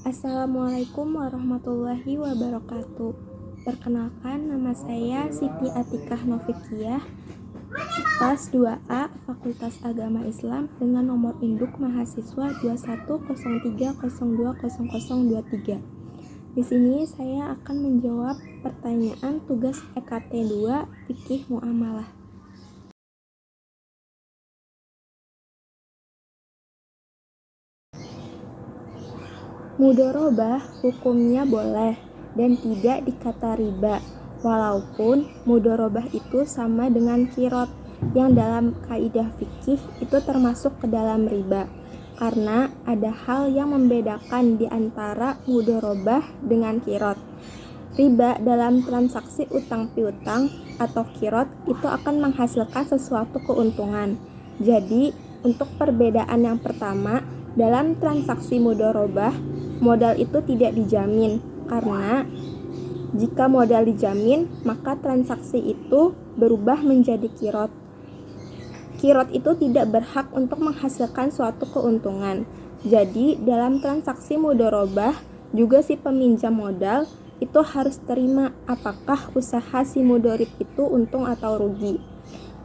Assalamualaikum warahmatullahi wabarakatuh. Perkenalkan, nama saya Siti Atikah Novikiah, kelas 2A Fakultas Agama Islam dengan nomor induk mahasiswa 2103020023. Di sini saya akan menjawab pertanyaan tugas EKT 2 Fikih Muamalah. Mudorobah hukumnya boleh dan tidak dikata riba, walaupun mudorobah itu sama dengan kirot yang dalam kaidah fikih itu termasuk ke dalam riba, karena ada hal yang membedakan di antara mudorobah dengan kirot. Riba dalam transaksi utang piutang atau kirot itu akan menghasilkan sesuatu keuntungan. Jadi untuk perbedaan yang pertama, dalam transaksi mudorobah modal itu tidak dijamin, karena jika modal dijamin, maka transaksi itu berubah menjadi kirot. Kirot itu tidak berhak untuk menghasilkan suatu keuntungan. Jadi, dalam transaksi mudorobah, juga si peminjam modal itu harus terima apakah usaha si mudorib itu untung atau rugi.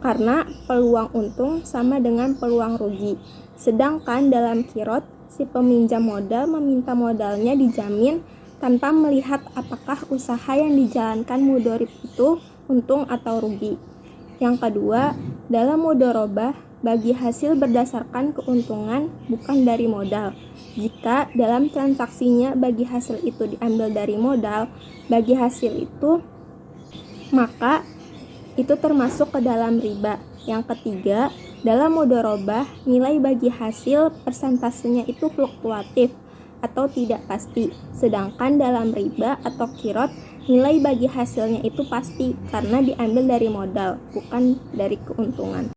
Karena peluang untung sama dengan peluang rugi. Sedangkan dalam kirot, si peminjam modal meminta modalnya dijamin tanpa melihat apakah usaha yang dijalankan mudorib itu untung atau rugi. Yang kedua, dalam mudorobah bagi hasil berdasarkan keuntungan bukan dari modal. Jika dalam transaksinya bagi hasil itu diambil dari modal, bagi hasil itu, maka itu termasuk ke dalam riba. Yang ketiga, dalam mudorobah nilai bagi hasil persentasenya itu fluktuatif atau tidak pasti. Sedangkan dalam riba atau kirot nilai bagi hasilnya itu pasti karena diambil dari modal, bukan dari keuntungan.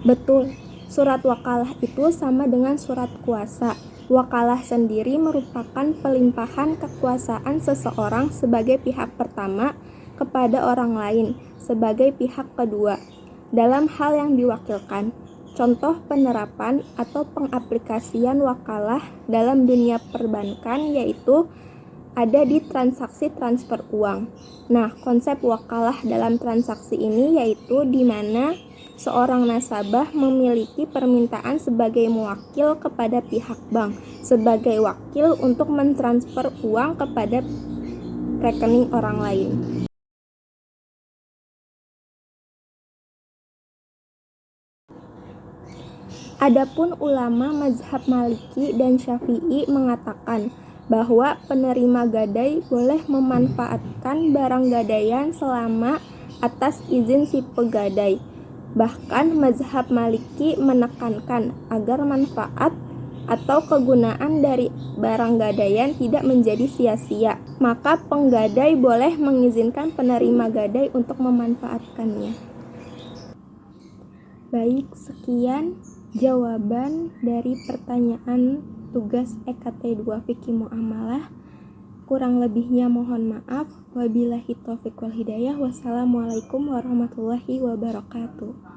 Betul, surat wakalah itu sama dengan surat kuasa. Wakalah sendiri merupakan pelimpahan kekuasaan seseorang sebagai pihak pertama kepada orang lain sebagai pihak kedua dalam hal yang diwakilkan. Contoh penerapan atau pengaplikasian wakalah dalam dunia perbankan yaitu ada di transaksi transfer uang. Nah, konsep wakalah dalam transaksi ini yaitu di mana seorang nasabah memiliki permintaan sebagai mewakil kepada pihak bank sebagai wakil untuk mentransfer uang kepada rekening orang lain. Adapun ulama mazhab Maliki dan Syafi'i mengatakan bahwa penerima gadai boleh memanfaatkan barang gadaian selama atas izin si pegadai. Bahkan mazhab Maliki menekankan agar manfaat atau kegunaan dari barang gadaian tidak menjadi sia-sia. Maka penggadai boleh mengizinkan penerima gadai untuk memanfaatkannya. Baik, sekian jawaban dari pertanyaan tugas EKT 2 Fikih Muamalah. Kurang lebihnya mohon maaf. Wabillahi taufiq wal hidayah. Wassalamualaikum warahmatullahi wabarakatuh.